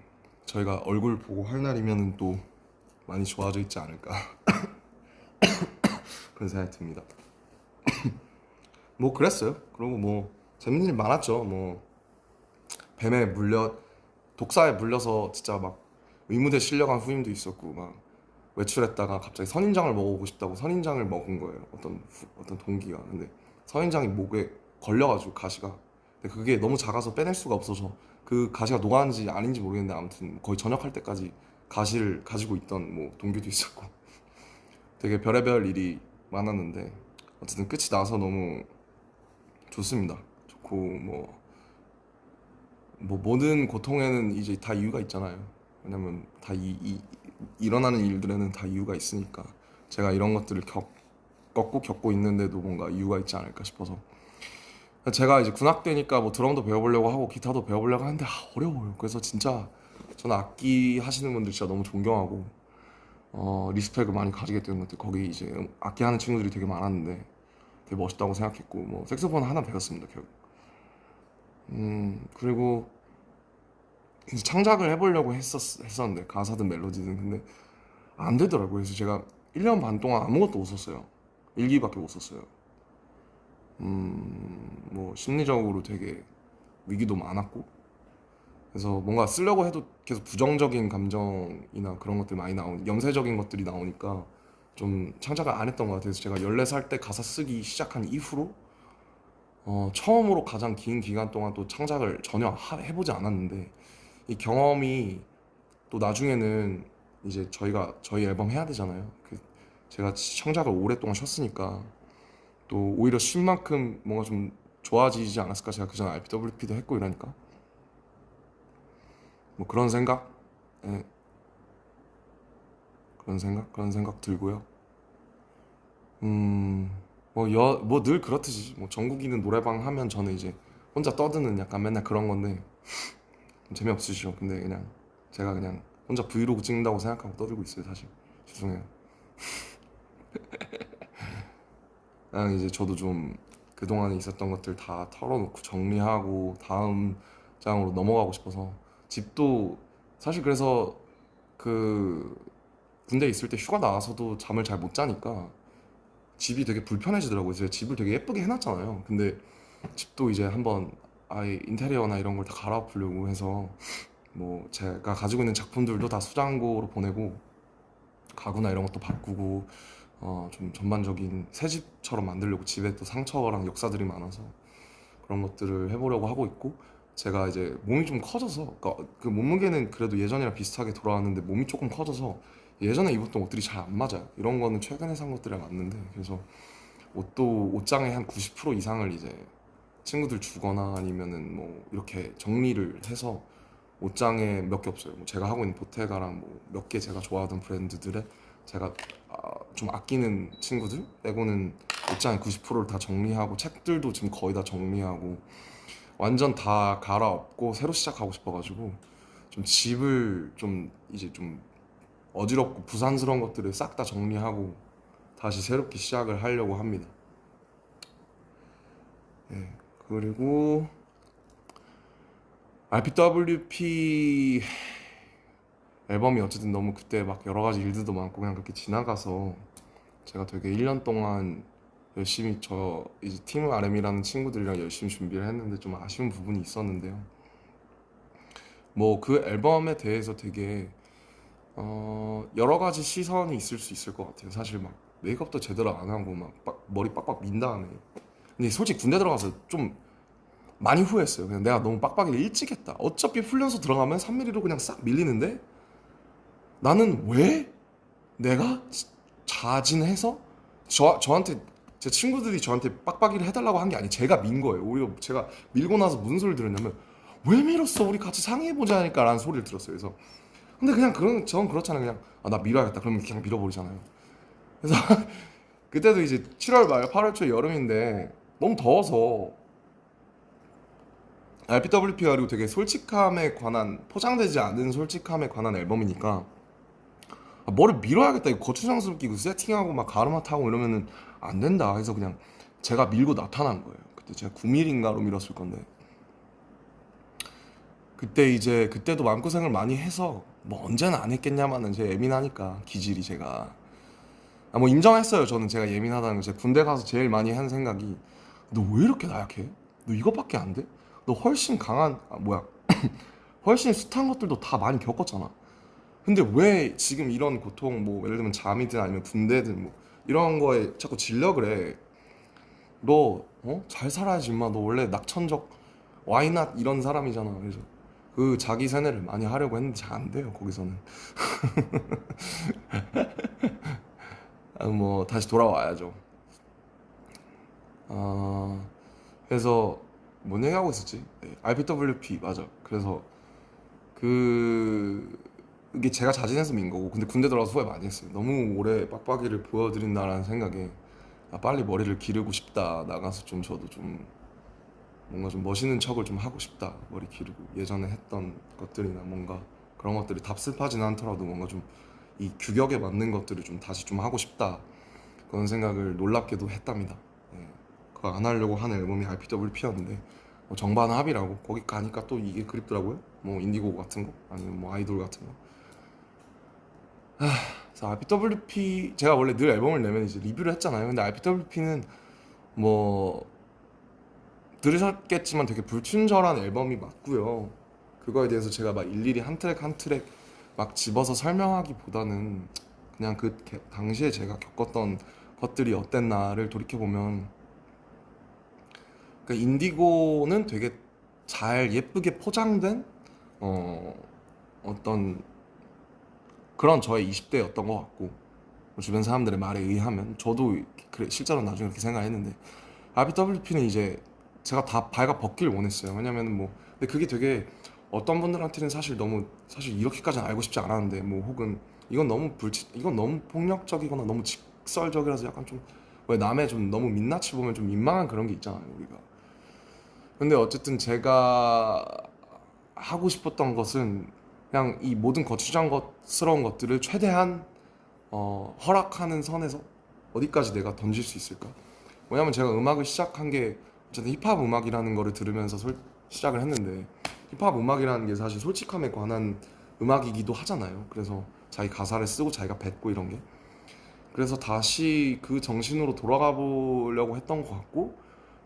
저희가 얼굴 보고 할 날이면은 또 많이 좋아져 있지 않을까 그런 생각이 듭니다. 뭐 그랬어요. 그리고 뭐 재밌는 일 많았죠. 뭐 뱀에 물려 독사에 물려서 진짜 막 의무대 실려간 후임도 있었고, 막 외출했다가 갑자기 선인장을 먹어보고 싶다고 선인장을 먹은 거예요. 어떤 동기가. 근데 선인장이 목에 걸려가지고 가시가. 근데 그게 너무 작아서 빼낼 수가 없어서 그 가시가 녹았는지 아닌지 모르겠는데 아무튼 거의 전역할 때까지 가시를 가지고 있던 뭐 동기도 있었고, 되게 별의별 일이 많았는데 어쨌든 끝이 나서 너무 좋습니다. 좋고 뭐 모든 고통에는 이제 다 이유가 있잖아요. 왜냐면 다 일어나는 일들에는 다 이유가 있으니까 제가 이런 것들을 겪고 있는데도 뭔가 이유가 있지 않을까 싶어서 제가 이제 군악 되니까 뭐 드럼도 배워보려고 하고 기타도 배워보려고 하는데 어려워요. 그래서 진짜 저는 악기 하시는 분들 진짜 너무 존경하고 리스펙을 많이 가지게 되는 것 같아요. 거기 이제 악기 하는 친구들이 되게 많았는데 되게 멋있다고 생각했고, 뭐 색소폰 하나 배웠습니다 결국. 그리고 이제 창작을 해보려고 했었는데 가사든 멜로디든, 근데 안 되더라고요. 그래서 제가 1년 반 동안 아무것도 못 썼어요. 일기밖에 못 썼어요. 뭐 심리적으로 되게 위기도 많았고, 그래서 뭔가 쓰려고 해도 계속 부정적인 감정이나 그런 것들 많이 염세적인 것들이 나오니까 좀 창작을 안 했던 것 같아요. 그래서 제가 14살 때 가사 쓰기 시작한 이후로 처음으로 가장 긴 기간 동안 또 창작을 전혀 해보지 않았는데, 이 경험이 또 나중에는 이제 저희 앨범 해야 되잖아요. 제가 창작을 오랫동안 쉬었으니까 또 오히려 쉰 만큼 뭔가 좀 좋아지지 않았을까. 제가 그전에 RPWP도 했고 이러니까 뭐 그런 생각, 예, 그런 생각 들고요. 뭐 늘 그렇듯이 뭐 전국이는 노래방 하면 저는 이제 혼자 떠드는 약간 맨날 그런 건데 좀 재미없으시죠. 근데 그냥 제가 그냥 혼자 브이로그 찍는다고 생각하고 떠들고 있어요, 사실. 죄송해요. 그냥 이제 저도 좀 그동안에 있었던 것들 다 털어놓고 정리하고 다음 장으로 넘어가고 싶어서 집도 사실 그래서 그 군대 있을 때 휴가 나와서도 잠을 잘 못 자니까 집이 되게 불편해지더라고요. 제가 집을 되게 예쁘게 해놨잖아요. 근데 집도 이제 한번 아예 인테리어나 이런 걸 다 갈아엎으려고 해서 뭐 제가 가지고 있는 작품들도 다 수장고로 보내고 가구나 이런 것도 바꾸고 좀 전반적인 새 집처럼 만들려고. 집에 또 상처랑 역사들이 많아서 그런 것들을 해보려고 하고 있고, 제가 이제 몸이 좀 커져서 그러니까 그 몸무게는 그래도 예전이랑 비슷하게 돌아왔는데 몸이 조금 커져서 예전에 입었던 옷들이 잘 안 맞아요. 이런 거는 최근에 산 것들이랑 맞는데, 그래서 옷도 옷장의 한 90% 이상을 이제 친구들 주거나 아니면은 뭐 이렇게 정리를 해서 옷장에 몇 개 없어요. 뭐 제가 하고 있는 보테가랑 뭐 몇 개 제가 좋아하던 브랜드들에 제가 좀 아끼는 친구들 빼고는 옷장의 90%를 다 정리하고, 책들도 지금 거의 다 정리하고 완전 다 갈아엎고 새로 시작하고 싶어가지고 좀 집을 좀 이제 좀 어지럽고 부산스러운 것들을 싹 다 정리하고 다시 새롭게 시작을 하려고 합니다. 예. 그리고 RPWP 앨범이 어쨌든 너무 그때 막 여러 가지 일들도 많고 그냥 그렇게 지나가서 제가 되게 1년 동안 열심히 저 이제 팀 RM이라는 친구들이랑 열심히 준비를 했는데 좀 아쉬운 부분이 있었는데요. 뭐 그 앨범에 대해서 되게 여러 가지 시선이 있을 수 있을 것 같아요. 사실 막 메이크업도 제대로 안 하고 막 머리 빡빡 민 다음에. 근데 솔직히 군대 들어가서 좀 많이 후회했어요. 그냥 내가 너무 빡빡이를 일찍 했다. 어차피 훈련소 들어가면 3mm로 그냥 싹 밀리는데 나는 왜 내가 자진해서 저한테 제 친구들이 저한테 빡빡이를 해달라고 한 게 아니, 제가 민 거예요. 오히려 제가 밀고 나서 무슨 소리를 들었냐면 왜 밀었어? 우리 같이 상의해보자 하니까 라는 소리를 들었어요. 그래서 근데 그냥 그런 전 그렇잖아요. 그냥 나 밀어야겠다. 그러면 그냥 밀어버리잖아요. 그래서 그때도 이제 7월 말 8월 초 여름인데 너무 더워서 RPWP가 그리고 되게 솔직함에 관한, 포장되지 않은 솔직함에 관한 앨범이니까 뭐를 밀어야겠다. 이거 고추장스럽게 끼고 세팅하고 막 가르마 타고 이러면은 안 된다. 해서 그냥 제가 밀고 나타난 거예요. 그때 제가 9mm인가로 밀었을 건데 그때 이제 그때도 마음고생을 많이 해서 뭐 언제는 안 했겠냐마는 제가 예민하니까 기질이 제가 뭐 인정했어요. 저는 제가 예민하다는 거. 제가 군대 가서 제일 많이 한 생각이 너 왜 이렇게 나약해? 너 이것밖에 안 돼? 너 훨씬 강한 뭐야 훨씬 숱한 것들도 다 많이 겪었잖아. 근데 왜 지금 이런 고통, 뭐 예를 들면 잠이든 아니면 군대든 뭐 이런 거에 자꾸 질려 그래? 너 잘 살아야지 임마. 너 원래 낙천적 와이낫 이런 사람이잖아. 그래서 그 자기 세뇌를 많이 하려고 했는데 잘 안 돼요 거기서는. 뭐 다시 돌아와야죠. 아, 그래서 뭔 얘기하고 있었지? 네, RPWP 맞아. 그래서 그 이게 제가 자진해서 민 거고, 근데 군대 들어가서 후회 많이 했어요. 너무 오래 빡빡이를 보여드린다라는 생각에 빨리 머리를 기르고 싶다. 나가서 좀 저도 좀 뭔가 좀 멋있는 척을 좀 하고 싶다. 머리 기르고 예전에 했던 것들이나 뭔가 그런 것들이 답습하진 않더라도 뭔가 좀 이 규격에 맞는 것들을 좀 다시 좀 하고 싶다. 그런 생각을 놀랍게도 했답니다. 예, 그거 안 하려고 한 앨범이 RPWP였는데 정반합이라고 거기 가니까 또 이게 그립더라고요. 뭐 인디고 같은 거 아니면 뭐 아이돌 같은 거. 그래서 RPWP 제가 원래 늘 앨범을 내면 이제 리뷰를 했잖아요. 근데 RPWP는 뭐 들으셨겠지만 되게 불친절한 앨범이 맞고요. 그거에 대해서 제가 막 일일이 한 트랙 한 트랙 막 집어서 설명하기보다는 그냥 그 당시에 제가 겪었던 것들이 어땠나를 돌이켜 보면, 그러니까 인디고는 되게 잘 예쁘게 포장된 어, 어떤 그런 저의 20대였던 것 같고, 주변 사람들의 말에 의하면 저도 그래, 실제로 나중에 그렇게 생각했는데 RBWP는 이제 제가 다 발가 벗길 원했어요. 왜냐면 뭐 근데 그게 되게 어떤 분들한테는 사실 너무 사실 이렇게까지는 알고 싶지 않았는데 뭐 혹은 이건 너무 폭력적이거나 너무 직설적이라서 약간 좀 왜 남의 좀 너무 민낯을 보면 좀 민망한 그런 게 있잖아요 우리가. 근데 어쨌든 제가 하고 싶었던 것은 그냥 이 모든 거추장스러운 것들을 최대한 허락하는 선에서 어디까지 내가 던질 수 있을까? 왜냐면 제가 음악을 시작한 게 어쨌든 힙합 음악이라는 거를 들으면서 시작을 했는데 힙합 음악이라는 게 사실 솔직함에 관한 음악이기도 하잖아요. 그래서 자기 가사를 쓰고 자기가 뱉고 이런 게 그래서 다시 그 정신으로 돌아가 보려고 했던 것 같고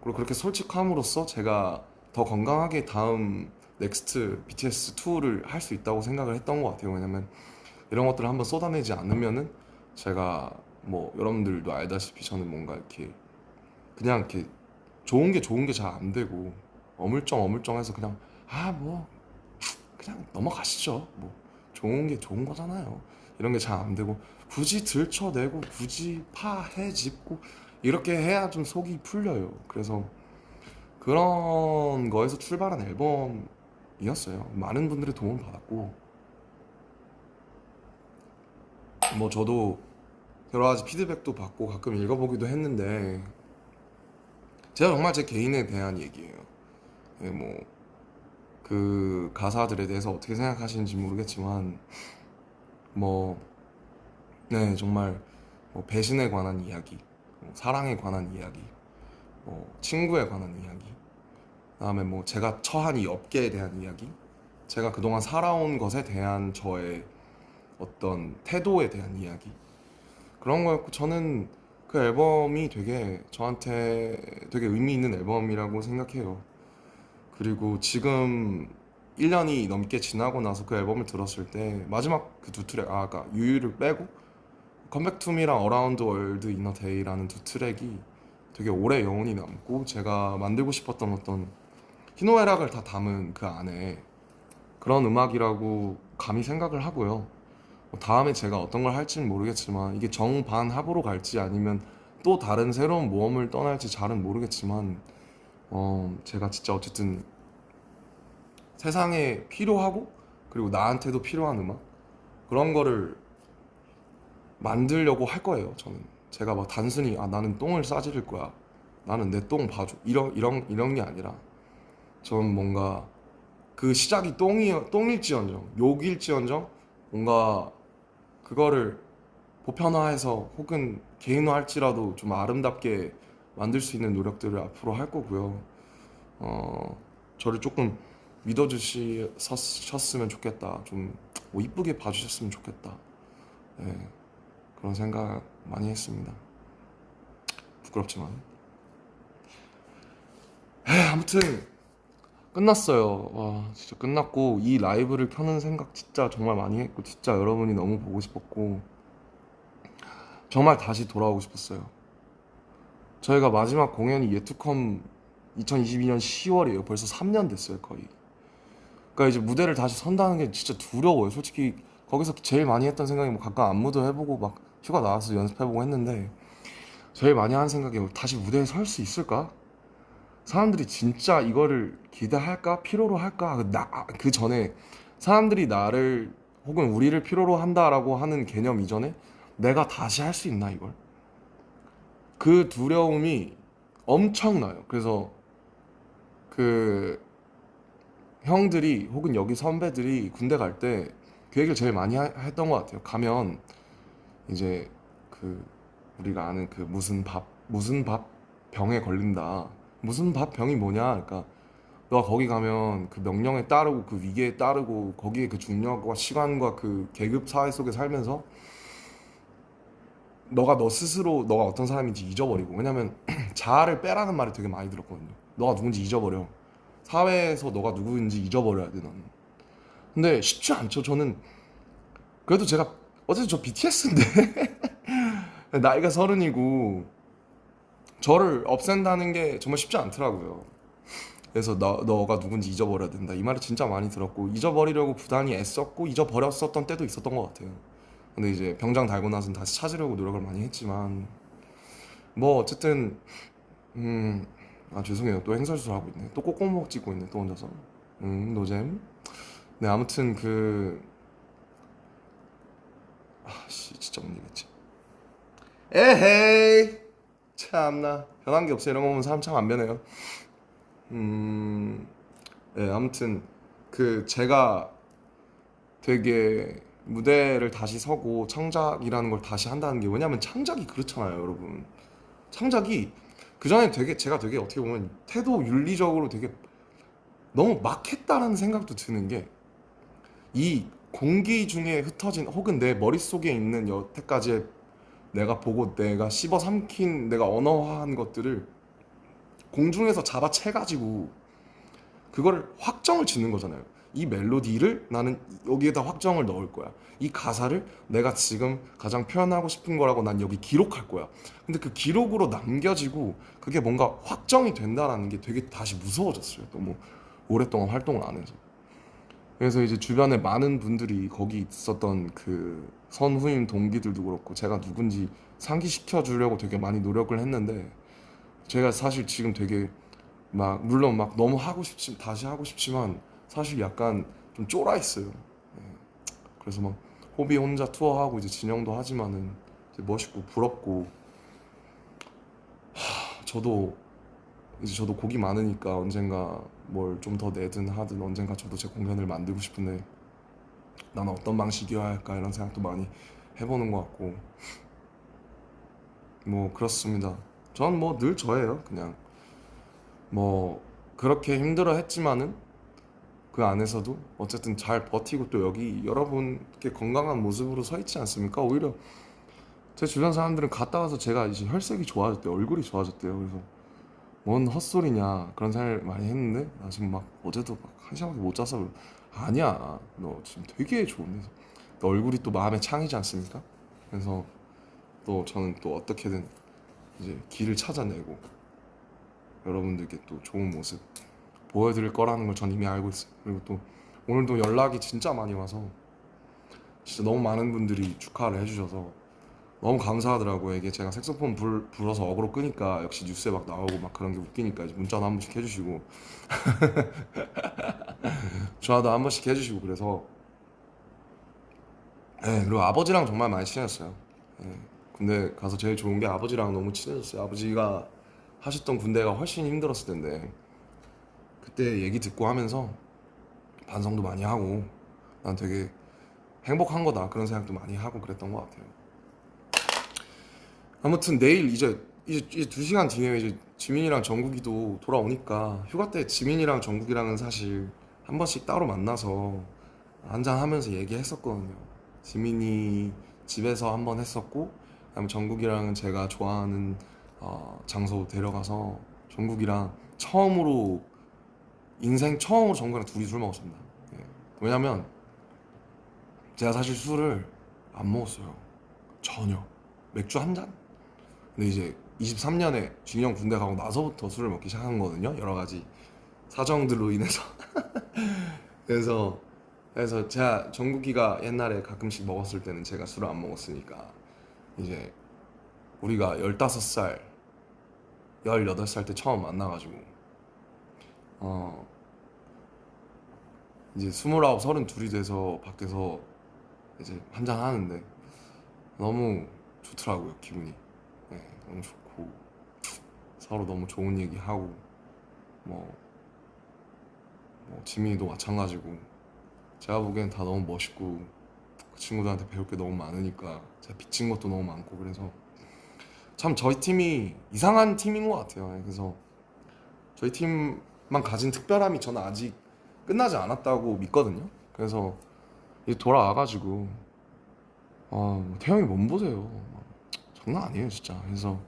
그리고 그렇게 솔직함으로써 제가 더 건강하게 다음 넥스트 BTS 2를 할 수 있다고 생각을 했던 것 같아요. 왜냐면 이런 것들을 한번 쏟아내지 않으면은 제가 뭐 여러분들도 알다시피 저는 뭔가 이렇게 그냥 이렇게 좋은 게 잘 안 되고 어물쩡어물쩡해서 그냥 뭐 그냥 넘어가시죠. 뭐 좋은 게 좋은 거잖아요. 이런 게 잘 안 되고 굳이 들춰내고 굳이 파헤집고 이렇게 해야 좀 속이 풀려요. 그래서 그런 거에서 출발한 앨범이었어요. 많은 분들의 도움을 받았고 뭐 저도 여러 가지 피드백도 받고 가끔 읽어보기도 했는데 제가 정말 제 개인에 대한 얘기예요. 예, 그 가사들에 대해서 어떻게 생각하시는지 모르겠지만 뭐 네, 정말 뭐 배신에 관한 이야기, 뭐 사랑에 관한 이야기, 뭐 친구에 관한 이야기, 그다음에 뭐 제가 처한 이 업계에 대한 이야기, 제가 그동안 살아온 것에 대한 저의 어떤 태도에 대한 이야기 그런 거였고 저는 그 앨범이 되게 저한테 되게 의미 있는 앨범이라고 생각해요. 그리고 지금 1년이 넘게 지나고 나서 그 앨범을 들었을 때 마지막 그 두 트랙 아까 유유를 빼고 컴백 투미랑 어라운드 월드 이너 데이라는 두 트랙이 되게 오래 여운이 남고 제가 만들고 싶었던 어떤 희노애락을 다 담은 그 안에 그런 음악이라고 감히 생각을 하고요. 다음에 제가 어떤 걸 할지는 모르겠지만 이게 정반합으로 갈지 아니면 또 다른 새로운 모험을 떠날지 잘은 모르겠지만 제가 진짜 어쨌든 세상에 필요하고 그리고 나한테도 필요한 음악 그런 거를 만들려고 할 거예요. 저는 제가 막 단순히 나는 똥을 싸지를 거야. 나는 내 똥 봐줘. 이런 게 아니라 저는 뭔가 그 시작이 똥일지언정 욕일지언정 뭔가 그거를 보편화해서 혹은 개인화할지라도 좀 아름답게 만들 수 있는 노력들을 앞으로 할 거고요. 저를 조금 믿어주셨으면 좋겠다. 좀뭐 이쁘게 봐주셨으면 좋겠다. 네, 그런 생각 많이 했습니다. 부끄럽지만. 아무튼 끝났어요. 와, 진짜 끝났고 이 라이브를 켜는 생각 진짜 정말 많이 했고 진짜 여러분이 너무 보고 싶었고 정말 다시 돌아오고 싶었어요. 저희가 마지막 공연이 예투컴 2022년 10월이에요. 벌써 3년 됐어요, 거의. 그러니까 이제 무대를 다시 선다는 게 진짜 두려워요. 솔직히 거기서 제일 많이 했던 생각이 뭐 가끔 안무도 해보고 막 휴가 나와서 연습해보고 했는데 제일 많이 하는 생각이 다시 무대에 설 수 있을까? 사람들이 진짜 이거를 기대할까? 필요로 할까? 그 전에 사람들이 나를 혹은 우리를 필요로 한다라고 하는 개념 이전에 내가 다시 할 수 있나 이걸? 그 두려움이 엄청나요. 그래서 그 형들이 혹은 여기 선배들이 군대 갈 때 그 얘기를 제일 많이 했던 것 같아요. 가면 이제 그 우리가 아는 그 무슨 밥 병에 걸린다. 무슨 밥 병이 뭐냐? 그러니까 너가 거기 가면 그 명령에 따르고 그 위계에 따르고 거기에 그 중력과 시간과 그 계급 사회 속에 살면서 너가 너 스스로 너가 어떤 사람인지 잊어버리고 왜냐면 자아를 빼라는 말을 되게 많이 들었거든요. 너가 누군지 잊어버려. 사회에서 너가 누구인지 잊어버려야 돼 너는. 근데 쉽지 않죠. 저는 그래도 제가 어쨌든 저 BTS인데 나이가 30이고 저를 없앤다는 게 정말 쉽지 않더라고요. 그래서 너가 누군지 잊어버려야 된다. 이 말을 진짜 많이 들었고 잊어버리려고 부단히 애썼고 잊어버렸었던 때도 있었던 것 같아요. 근데 이제 병장 달고 나서는 다시 찾으려고 노력을 많이 했지만 뭐 어쨌든 죄송해요. 또 행설술 하고 있네. 또 꼬꼬목 찍고 있네. 또 혼자서. 노잼. 네, 아무튼 진짜 못 이겠지. 에헤이. 참나. 변한 게 없어. 이런 거 보면 사람 참 안 변해요. 음, 네, 아무튼 제가 되게 무대를 다시 서고 창작이라는 걸 다시 한다는 게, 왜냐면 창작이 그렇잖아요, 여러분. 창작이 그전에 제가 되게 어떻게 보면 태도 윤리적으로 되게 너무 막 했다라는 생각도 드는 게, 이 공기 중에 흩어진 혹은 내 머릿속에 있는 여태까지 내가 보고 내가 씹어 삼킨 내가 언어화한 것들을 공중에서 잡아채가지고 그거를 확정을 짓는 거잖아요. 이 멜로디를 나는 여기에다 확정을 넣을 거야. 이 가사를 내가 지금 가장 표현하고 싶은 거라고 난 여기 기록할 거야. 근데 그 기록으로 남겨지고 그게 뭔가 확정이 된다라는 게 되게 다시 무서워졌어요. 너무 오랫동안 활동을 안 해서. 그래서 이제 주변에 많은 분들이 거기 있었던 그 선후임 동기들도 그렇고 제가 누군지 상기시켜 주려고 되게 많이 노력을 했는데, 제가 사실 지금 되게 막 물론 막 너무 다시 하고 싶지만 사실 약간 좀 쫄아 있어요. 예. 그래서 막 호비 혼자 투어하고 이제 진영도 하지만은 이제 멋있고 부럽고, 저도 곡이 많으니까 언젠가 뭘 좀 더 내든 하든 언젠가 저도 제 공연을 만들고 싶은데 나는 어떤 방식이어야 할까 이런 생각도 많이 해보는 것 같고, 뭐 그렇습니다. 전 뭐 늘 저예요. 그냥 뭐 그렇게 힘들어 했지만은 그 안에서도 어쨌든 잘 버티고 또 여기 여러분께 건강한 모습으로 서 있지 않습니까? 오히려 제 주변 사람들은 갔다 와서 제가 이제 혈색이 좋아졌대요. 얼굴이 좋아졌대요. 그래서 뭔 헛소리냐 그런 생각을 많이 했는데, 나 지금 막 어제도 막 한 시간밖에 못 자서 아니야, 너 지금 되게 좋은데 너 얼굴이 또 마음에 창이지 않습니까? 그래서 또 저는 또 어떻게든 이제 길을 찾아내고 여러분들께 또 좋은 모습 보여드릴 거라는 걸 전 이미 알고 있어요. 그리고 또 오늘도 연락이 진짜 많이 와서 진짜 너무 많은 분들이 축하를 해주셔서 너무 감사하더라고요. 이게 제가 색소폰 불어서 어그로 끄니까 역시 뉴스에 막 나오고 막 그런 게 웃기니까 이제 문자도 한 번씩 해주시고 전화도 한 번씩 해주시고 그래서, 네, 그리고 아버지랑 정말 많이 친해졌어요. 네, 군대 가서 제일 좋은 게 아버지랑 너무 친해졌어요. 아버지가 하셨던 군대가 훨씬 힘들었을 텐데 그때 얘기 듣고 하면서 반성도 많이 하고 난 되게 행복한 거다 그런 생각도 많이 하고 그랬던 것 같아요. 아무튼 내일 이제 2시간 뒤에 이제 지민이랑 정국이도 돌아오니까, 휴가 때 지민이랑 정국이랑은 사실 한 번씩 따로 만나서 한잔 하면서 얘기했었거든요. 지민이 집에서 한 번 했었고, 그다음에 정국이랑은 제가 좋아하는 장소 데려가서 정국이랑 인생 처음으로 정국이랑 둘이 술 먹었습니다. 예. 왜냐면 제가 사실 술을 안 먹었어요. 전혀. 맥주 한 잔? 근데 이제 23년에 진영 군대 가고 나서부터 술을 먹기 시작한 거거든요. 여러 가지 사정들로 인해서. 그래서 제가 정국이가 옛날에 가끔씩 먹었을 때는 제가 술을 안 먹었으니까 이제 우리가 15살, 18살 때 처음 만나가지고 어 이제 29, 32이 돼서 밖에서 이제 한잔 하는데 너무 좋더라고요, 기분이. 네, 너무 좋고 서로 너무 좋은 얘기하고 뭐, 지민이도 마찬가지고 제가 보기엔 다 너무 멋있고 그 친구들한테 배울 게 너무 많으니까 제가 빚진 것도 너무 많고, 그래서 참 저희 팀이 이상한 팀인 것 같아요. 네, 그래서 저희 팀만 가진 특별함이 저는 아직 끝나지 않았다고 믿거든요. 그래서 이제 돌아와가지고 태형이 몸 보세요. 장난 아니에요 진짜. 그래서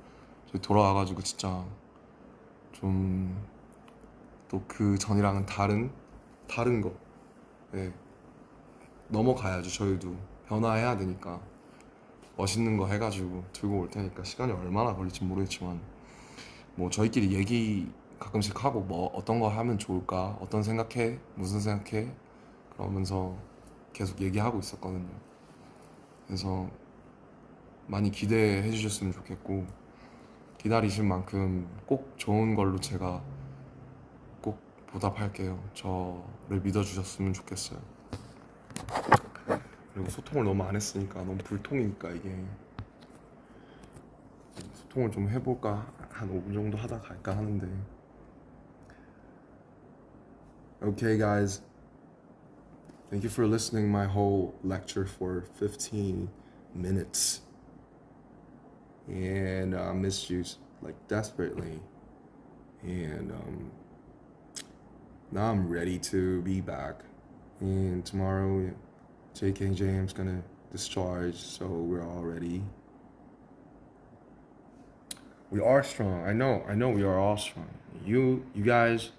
저희 돌아와가지고 진짜 좀 또 그 전이랑은 다른 거, 네, 넘어가야죠. 저희도 변화해야 되니까 멋있는 거 해가지고 들고 올 테니까 시간이 얼마나 걸릴지 모르겠지만 뭐 저희끼리 얘기 가끔씩 하고 뭐 어떤 거 하면 좋을까, 어떤 생각해, 무슨 생각해, 그러면서 계속 얘기하고 있었거든요. 그래서 많이 기대해 주셨으면 좋겠고, 기다리신 만큼 꼭 좋은 걸로 제가 꼭 보답할게요. 저를 믿어주셨으면 좋겠어요. 그리고 소통을 너무 안 했으니까 너무 불통이니까 이게 소통을 좀 해볼까, 한 5분 정도 하다 갈까 하는데. Okay guys, thank you for listening my whole lecture for 15 minutes. And I missed you like desperately. And now I'm ready to be back. And tomorrow, JKJM's gonna discharge, so we're all ready. We are strong. I know we are all strong. You guys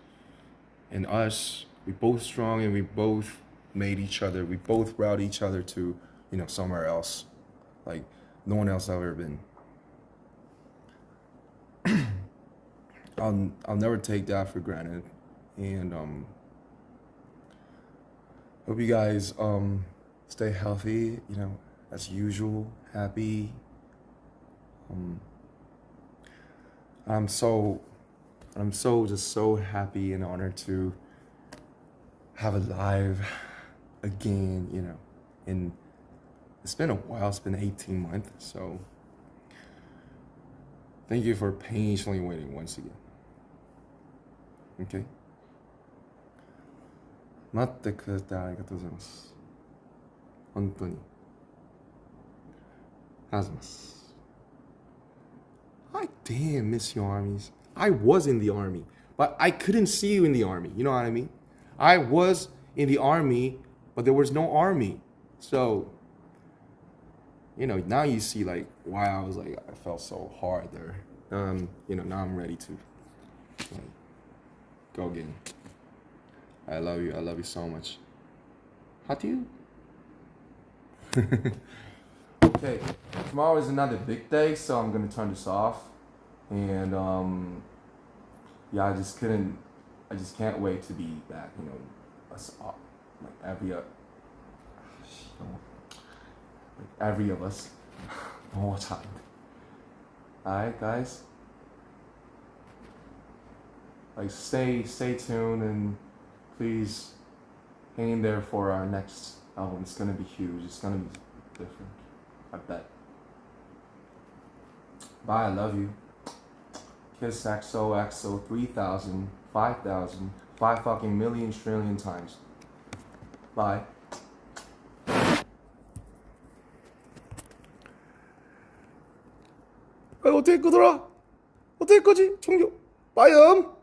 and us, we both strong, and we both made each other. We both brought each other to, somewhere else. Like no one else have ever been. I'll never take that for granted. And hope you guys stay healthy, as usual, happy. I'm so just so happy and honored to have a live again, and it's been a while. It's been 18 months, so thank you for patiently waiting once again. Okay? 待ってくれてありがとうございます。本当に。ありがとうございます。I damn miss your armies. I was in the army, but I couldn't see you in the army. You know what I mean? I was in the army, but there was no army. So, now you see like why I was like I felt so hard there. Now I'm ready to go again. I love you. I love you so much. How do you? Okay, tomorrow is another big day, so I'm gonna turn this off. And I just can't wait to be back. Us all, like every of us. One more time. Alright, guys. Like stay tuned, and please hang in there for our next album. It's gonna be huge. It's gonna be different. I bet. Bye. I love you. Kiss XOXO 3,000, 5,000, 5 fucking million trillion times. Bye. 어떻게 끄더라? 어떻게 끄지? 종료. 빠이음.